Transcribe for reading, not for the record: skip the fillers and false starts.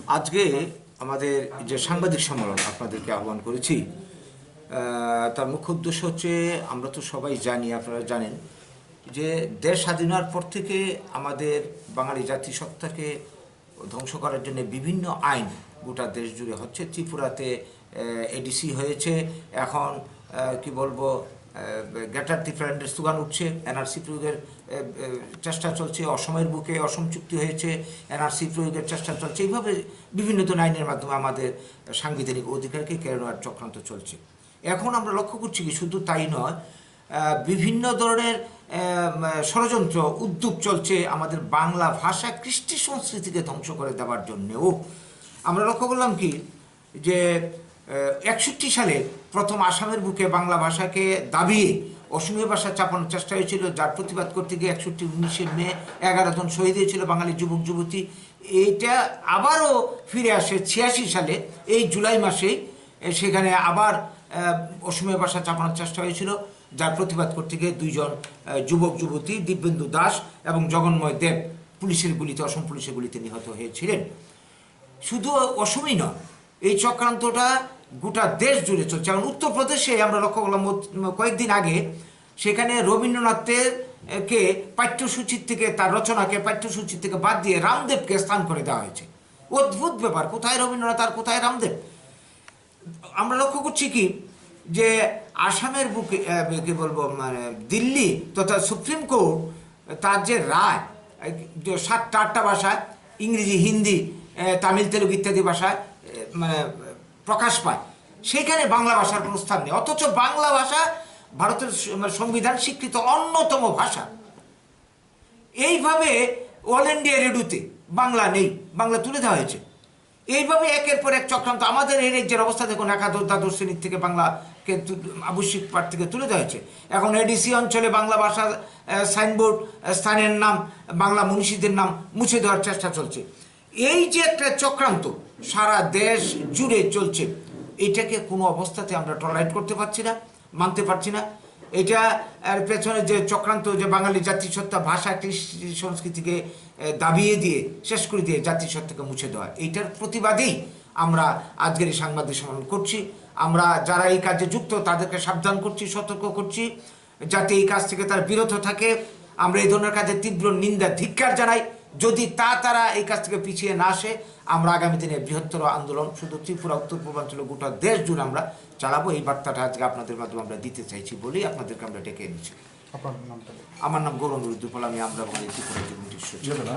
আজকে আমাদের যে সাংবাদিক সম্মেলন আপনাদেরকে আহ্বান করেছি, তার মুখ্য উদ্দেশ্য হচ্ছে, আমরা তো সবাই জানি, আপনারা জানেন যে দেশ স্বাধীন হওয়ার পর থেকে আমাদের বাঙালি জাতিসত্তাকে ধ্বংস করার জন্য বিভিন্ন আইন গোটা দেশ জুড়ে হচ্ছে। ত্রিপুরাতে এডিসি হয়েছে, এখন কি বলবো, গ্রেটার ত্রিপুরার স্লোগান উঠছে, এনআরসি প্রয়োগের চেষ্টা চলছে, অসমের বুকে অসম চুক্তি হয়েছে, এনআরসি প্রয়োগের চেষ্টা চলছে। এইভাবে বিভিন্ন ধরনের আইনের মাধ্যমে আমাদের সাংবিধানিক অধিকারকে কেড়ে নেওয়ার চক্রান্ত চলছে। এখন আমরা লক্ষ্য করছি কি, শুধু তাই নয়, বিভিন্ন ধরনের ষড়যন্ত্র উদ্যোগ চলছে আমাদের বাংলা ভাষা কৃষ্টি সংস্কৃতিকে ধ্বংস করে দেওয়ার জন্যেও। আমরা লক্ষ্য করলাম কি যে 61 সালে প্রথম আসামের বুকে বাংলা ভাষাকে দাবিয়ে অসমীয়া ভাষা চাপানোর চেষ্টা হয়েছিল, যার প্রতিবাদ করতে গিয়ে 19 মে 11 জন শহীদ হয়েছিল বাঙালি যুবক যুবতী। এইটা আবারও ফিরে আসে 86 সালে এই জুলাই মাসেই, সেখানে আবার অসমীয়া ভাষা চাপানোর চেষ্টা হয়েছিল, যার প্রতিবাদ করতে গিয়ে 2 জন যুবক যুবতী দিব্যেন্দু দাস এবং জগন্ময় দেব পুলিশের গুলিতে, অসম পুলিশের গুলিতে নিহত হয়েছিলেন। শুধু অসমই নয়, এই চক্রান্তটা গোটা দেশ জুড়ে চলছে। যেমন উত্তরপ্রদেশে আমরা লক্ষ্য করলাম কয়েকদিন আগে, সেখানে রবীন্দ্রনাথের কে পাঠ্যসূচির থেকে, তার রচনাকে পাঠ্যসূচির থেকে বাদ দিয়ে রামদেবকে স্থান করে দেওয়া হয়েছে। অদ্ভুত ব্যাপার, কোথায় রবীন্দ্রনাথ আর কোথায় রামদেব? আমরা লক্ষ্য করছি কি যে আসামের বুকে কি বলবো, মানে দিল্লি তথা সুপ্রিম কোর্ট তার যে রায়, 7টা ভাষায়, ইংরেজি, হিন্দি, তামিল, তেলুগু ইত্যাদি ভাষায় মানে প্রকাশ পায়, সেখানে বাংলা ভাষার কোনো স্থান নেই। অথচ বাংলা ভাষা ভারতের সংবিধান স্বীকৃত অন্যতম ভাষা। এইভাবে অল ইন্ডিয়া রেডিওতে বাংলা নেই, বাংলা তুলে দেওয়া হয়েছে। এইভাবে একের পর এক চক্রান্ত। আমাদের এই রাজ্যের অবস্থা দেখুন, একাদশ দ্বাদশ শ্রেণীর থেকে বাংলাকে আবশ্যিক পাঠ থেকে তুলে দেওয়া হয়েছে। এখন এডিসি অঞ্চলে বাংলা ভাষা সাইনবোর্ড, স্থানের নাম, বাংলা মনীষীদের নাম মুছে দেওয়ার চেষ্টা চলছে। এই যে একটা চক্রান্ত সারা দেশ জুড়ে চলছে, এটাকে কোনো অবস্থাতে আমরা টলারেট করতে পারছি না, মানতে পারছি না। এটা এর পেছনে যে চক্রান্ত, যে বাঙালি জাতিসত্তা, ভাষা, কৃষ্টি সংস্কৃতিকে দাবিয়ে দিয়ে, শেষ করে দিয়ে জাতিসত্তাকে মুছে দেওয়া, এইটার প্রতিবাদেই আমরা আজকের এই সাংবাদিক সম্মেলন করছি। আমরা যারা এই কাজে যুক্ত তাদেরকে সাবধান করছি, সতর্ক করছি, যাতে এই কাজ থেকে তারা বিরত থাকে। আমরা এই ধরনের কাজে তীব্র নিন্দা, ধিক্কার জানাই। যদি তারা এই কাজ থেকে পিছিয়ে না আসে, আমরা আগামী দিনে বৃহত্তর আন্দোলন শুধু ত্রিপুরা, উত্তর পূর্বাঞ্চল, গোটা দেশ জুড়ে আমরা চালাবো। এই বার্তাটা আজকে আপনাদের মাধ্যমে আমরা দিতে চাইছি বলেই আপনাদেরকে আমরা ডেকে এনেছি। আপনার নামটা? আমার নাম গৌরঙ্গ রুদ্রপাল, আমি আমরা বাঙালি ত্রিপুরা।